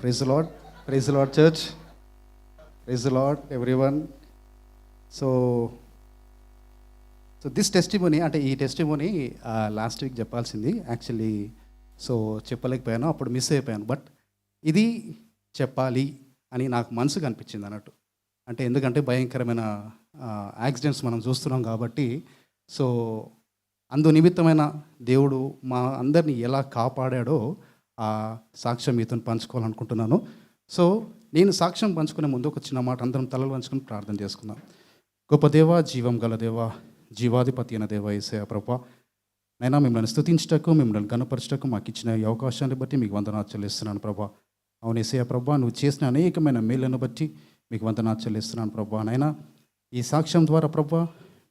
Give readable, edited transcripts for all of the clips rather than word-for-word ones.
Praise lord, praise lord church, praise lord everyone. So so this testimony, అంటే ఈ testimony last week చెప్పాల్సింది actually. So చెప్పలేకపోయాను, అప్పుడు miss అయిపోయాను. బట్ ఇది చెప్పాలి అని నాకు మనసుకు అనిపించింది అన్నట్టు. అంటే ఎందుకంటే భయంకరమైన యాక్సిడెంట్స్ మనం చూస్తున్నాం కాబట్టి, సో అందు నిమిత్తమైన దేవుడు మా అందరినీ ఎలా కాపాడాడో ఆ సాక్ష్యం మీతో పంచుకోవాలనుకుంటున్నాను. సో నేను సాక్ష్యం పంచుకునే ముందు ఒక చిన్న మాట అందరం తలలు పంచుకొని ప్రార్థన చేసుకుందాం. గొప్ప దేవ, జీవం గల దేవ, జీవాధిపతి అయిన దేవ యేసయ్య ప్రభువా, నైనా మిమ్మల్ని స్తుతించటకు, మిమ్మల్ని గణపరచటకు మాకు ఇచ్చిన ఈ అవకాశాన్ని బట్టి మీకు వందనాలు చెల్లిస్తున్నాను ప్రభా. అవును యేసయ్య ప్రభువా, నువ్వు చేసిన అనేకమైన మేళ్లను బట్టి మీకు వందనాలు చెల్లిస్తున్నాను ప్రభా. నైనా ఈ సాక్ష్యం ద్వారా ప్రభా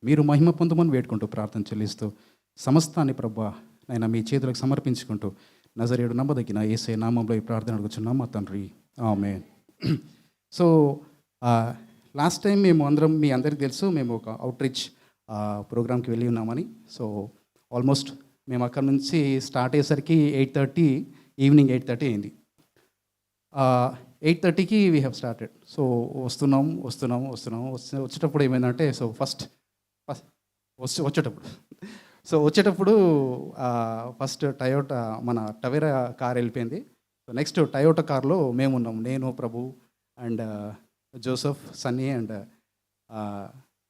మీరు మహిమ పొందమని వేడుకుంటూ ప్రార్థన చెల్లిస్తూ సమస్తాన్ని ప్రభా నైనా మీ చేతులకు సమర్పించుకుంటూ నజరేయుడు నమ్మదగిన యేసయ్య నామంలో ఈ ప్రార్థన అడుగుచున్నాం మా తండ్రి, ఆమేన్. సో లాస్ట్ టైం మేము అందరం, మీ అందరికీ తెలుసు, మేము ఒక అవుట్రీచ్ ప్రోగ్రామ్కి వెళ్ళి ఉన్నామని. సో ఆల్మోస్ట్ మేము అక్కడ నుంచి స్టార్ట్ అయ్యేసరికి 8:30, ఈవినింగ్ 8:30 అయింది. 8:30కి వీ హ్యావ్ స్టార్టెడ్. సో వచ్చేటప్పుడు ఏమైందంటే, సో వచ్చేటప్పుడు ఫస్ట్ టయోటా, మన టవేరా కార్ వెళ్ళిపోయింది. సో నెక్స్ట్ టయోటా కార్లో మేము ఉన్నాం, నేను, ప్రభు అండ్ జోసెఫ్, సన్నీ అండ్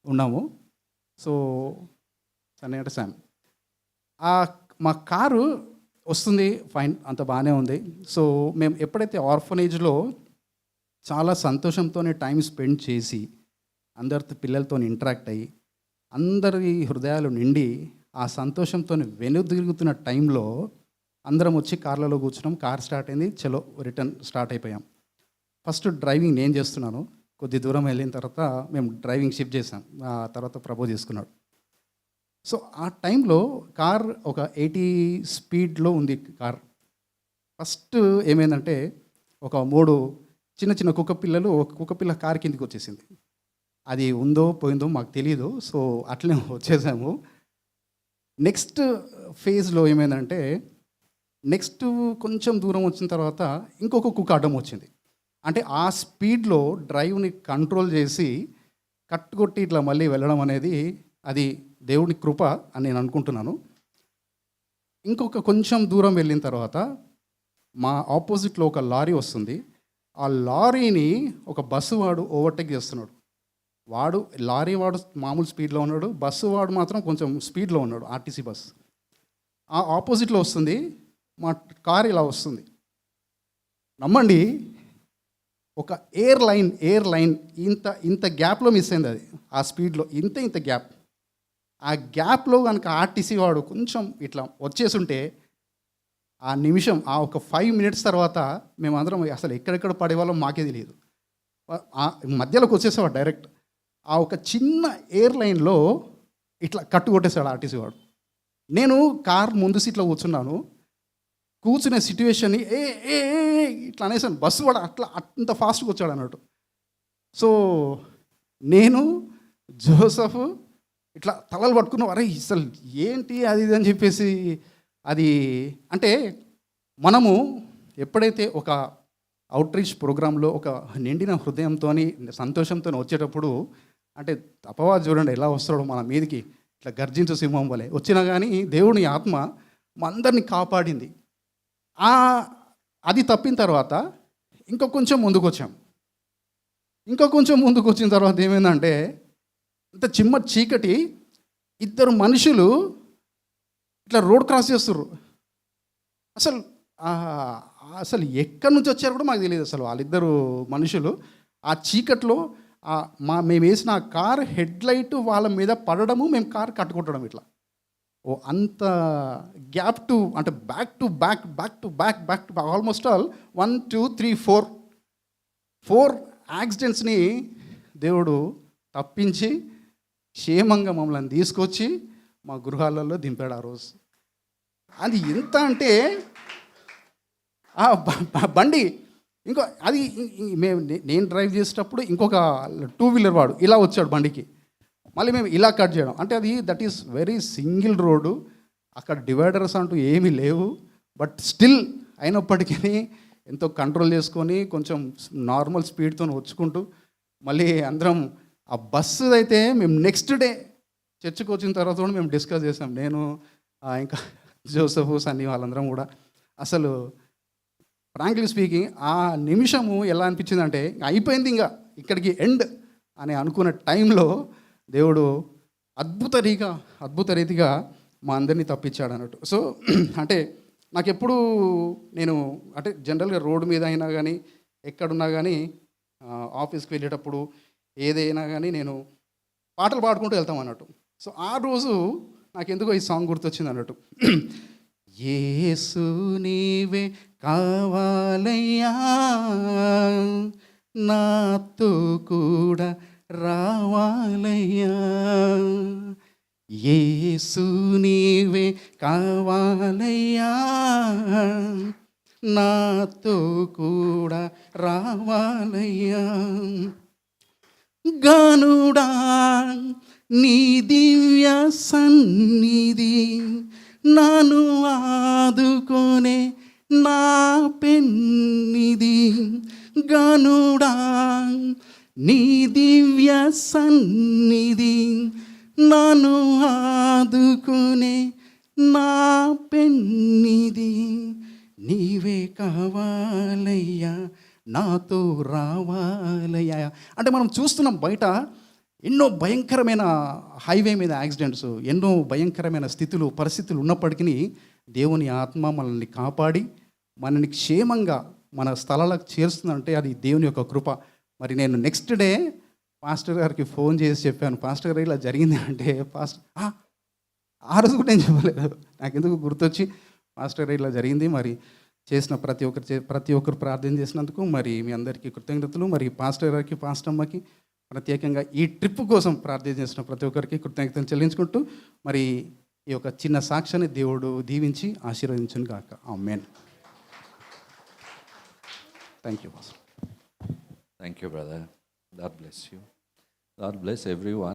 ఉన్నాము. సో సన్నీ అంటే శామ్. మా కారు వస్తుంది, ఫైన్, అంత బాగానే ఉంది. సో మేము ఎప్పుడైతే ఆర్ఫనేజ్లో చాలా సంతోషంతోనే టైం స్పెండ్ చేసి అందరితో పిల్లలతో ఇంటరాక్ట్ అయ్యి అందరి హృదయాలు నిండి ఆ సంతోషంతో వెనుదిరుగుతున్న టైంలో అందరం వచ్చి కార్లలో కూర్చున్నాం. కార్ స్టార్ట్ అయింది, చలో రిటర్న్ స్టార్ట్ అయిపోయాం. ఫస్ట్ డ్రైవింగ్ నేను చేస్తున్నాను. కొద్ది దూరం వెళ్ళిన తర్వాత మేము డ్రైవింగ్ షిఫ్ట్ చేసాం. ఆ తర్వాత ప్రభు చేసుకున్నాడు. సో ఆ టైంలో కార్ ఒక 80 స్పీడ్లో ఉంది కార్. ఫస్ట్ ఏమైందంటే, ఒక 3 చిన్న చిన్న కుక్కపిల్లలు, ఒక కుక్కపిల్ల కార్ కిందికి వచ్చేసింది. అది ఉందో పోయిందో మాకు తెలియదు. సో అట్లనే వచ్చేసాము. నెక్స్ట్ ఫేజ్లో ఏమైందంటే, నెక్స్ట్ కొంచెం దూరం వచ్చిన తర్వాత ఇంకొక కుక్క అడ్డం వచ్చింది. అంటే ఆ స్పీడ్లో డ్రైవ్ని కంట్రోల్ చేసి కట్టుకొట్టి ఇట్లా మళ్ళీ వెళ్ళడం అనేది అది దేవుని కృప అని నేను అనుకుంటున్నాను. ఇంకొక కొంచెం దూరం వెళ్ళిన తర్వాత మా ఆపోజిట్లో ఒక లారీ వస్తుంది. ఆ లారీని ఒక బస్సు వాడు ఓవర్టేక్ చేస్తున్నాడు. లారీ వాడు మామూలు స్పీడ్లో ఉన్నాడు, బస్సు వాడు మాత్రం కొంచెం స్పీడ్లో ఉన్నాడు, ఆర్టీసీ బస్. ఆ ఆపోజిట్లో వస్తుంది, మా కార్ ఇలా వస్తుంది. నమ్మండి, ఒక ఎయిర్ లైన్ ఇంత గ్యాప్లో మిస్ అయింది. అది ఆ స్పీడ్లో ఇంత గ్యాప్. ఆ గ్యాప్లో కనుక ఆర్టీసీ వాడు కొంచెం ఇట్లా వచ్చేసుంటే, ఆ నిమిషం, ఆ ఒక 5 మినిట్స్ తర్వాత మేమందరం అసలు ఎక్కడెక్కడ పడేవాళ్ళం మాకే తెలియదు. మధ్యలోకి వచ్చేసేవాడు డైరెక్ట్. ఆ ఒక చిన్న ఎయిర్ లైన్లో ఇట్లా కట్టుకొట్టేశాడు ఆర్టీసీ వాడు. నేను కార్ ముందు సీట్లో కూర్చునే సిట్యువేషన్ని ఏ ఇట్లా అనేసాను. బస్సు వాడు అంత ఫాస్ట్గా వచ్చాడు అన్నట్టు. సో నేను, జోసఫ్ ఇట్లా తలలు పట్టుకున్నాం. అరే అసలు ఏంటి అది ఇది అని చెప్పేసి. అది అంటే మనము ఎప్పుడైతే ఒక అవుట్రీచ్ ప్రోగ్రాంలో ఒక నిండిన హృదయంతో సంతోషంతో వచ్చేటప్పుడు, అంటే అపవాది చూడండి ఎలా వస్తాడో మన మీదకి, ఇట్లా గర్జించు సింహం వలె వచ్చినా కానీ దేవుని ఆత్మ మా అందరినీ కాపాడింది. అది తప్పిన తర్వాత ఇంకో కొంచెం ముందుకు వచ్చాం. వచ్చిన తర్వాత ఏమైందంటే, ఇంత చిమ్మ చీకటి, 2 మనుషులు ఇట్లా రోడ్ క్రాస్ చేస్తుర్రు. అసలు ఎక్కడి నుంచి వచ్చారో కూడా మాకు తెలియదు. అసలు వాళ్ళిద్దరు మనుషులు ఆ చీకట్లో మేము వేసిన కార్ హెడ్ లైట్ వాళ్ళ మీద పడడము, మేము కార్ కట్టుకుంటడం ఇట్లా. అంత గ్యాప్ టు, అంటే back to back almost all 1 2 3 4 యాక్సిడెంట్స్ని దేవుడు తప్పించి క్షేమంగా మమ్మల్ని తీసుకొచ్చి మా గృహాలలో దింపాడు ఆ రోజు. అది ఎంత అంటే, బండి ఇంకో అది నేను డ్రైవ్ చేసేటప్పుడు ఇంకొక 2 వీలర్ వాడు ఇలా వచ్చాడు బండికి. మళ్ళీ మేము ఇలా కట్ చేయడం, అంటే అది that is very single road. అక్కడ డివైడర్స్ అంటూ ఏమీ లేవు. బట్ స్టిల్ అయినప్పటికీ ఎంతో కంట్రోల్ చేసుకొని కొంచెం నార్మల్ స్పీడ్తో వచ్చుకుంటూ మళ్ళీ అందరం ఆ బస్సు అయితే మేము నెక్స్ట్ డే చర్చికి వచ్చిన తర్వాత కూడా మేము డిస్కస్ చేసాం. నేను ఇంకా జోసెఫ్, సన్నీ వాళ్ళందరం కూడా అసలు ఫ్రాంక్లీ స్పీకింగ్ ఆ నిమిషము ఎలా అనిపించిందంటే అయిపోయింది ఇంకా ఇక్కడికి ఎండ్ అని అనుకున్న టైంలో దేవుడు అద్భుత రీతిగా మా అందరినీ తప్పించాడు అన్నట్టు. సో అంటే నాకెప్పుడు నేను అంటే జనరల్గా రోడ్డు మీద అయినా కానీ ఎక్కడున్నా కానీ ఆఫీస్కి వెళ్ళేటప్పుడు ఏదైనా కానీ నేను పాటలు పాడుకుంటూ వెళ్తాం అన్నట్టు. సో ఆ రోజు నాకెందుకో ఈ సాంగ్ గుర్తొచ్చింది అన్నట్టు. యేసు నీవే కావాలయ్యా, నాతో కూడా రావాలయ్యా, యేసు నీవే కావాలయ్యా, నాతో కూడా రావాలయ్యా, గానుడా నీ దివ్య సన్నిధి నన్ను ఆదుకొనే నా పెన్నిది, గనుడా నీ దివ్య సన్నిధి నన్ను ఆదుకొనే నా పెన్నిది, నీవే కావాలయ్యా, నాతో రావాలయ్యా. అంటే మనం చూస్తున్నాం బయట ఎన్నో భయంకరమైన హైవే మీద యాక్సిడెంట్స్, ఎన్నో భయంకరమైన స్థితులు, పరిస్థితులు ఉన్నప్పటికీ దేవుని ఆత్మ మనల్ని కాపాడి మనల్ని క్షేమంగా మన స్థలాలకు చేరుస్తుందంటే అది దేవుని యొక్క కృప. మరి నేను నెక్స్ట్ డే పాస్టర్ గారికి ఫోన్ చేసి చెప్పాను, పాస్టర్ గారు ఇలా జరిగింది అంటే, పాస్టర్ ఆ రోజు కూడా నేను చెప్పలేదు, నాకెందుకు గుర్తొచ్చి పాస్టర్ గారు ఇలా జరిగింది, మరి చేసిన ప్రతి ఒక్కరు ప్రార్థన చేసినందుకు మరి మీ అందరికీ కృతజ్ఞతలు. మరి పాస్టర్ గారికి, పాస్టర్ అమ్మకి ప్రత్యేకంగా ఈ ట్రిప్ కోసం ప్రార్థన చేసిన ప్రతి ఒక్కరికి కృతజ్ఞతలు చెల్లించుకుంటూ మరి ఈ యొక్క చిన్న సాక్ష్యాన్ని దేవుడు దీవించి ఆశీర్వదించును గాక. Amen. Thank you pastor. Thank you, brother. God bless you. God bless everyone.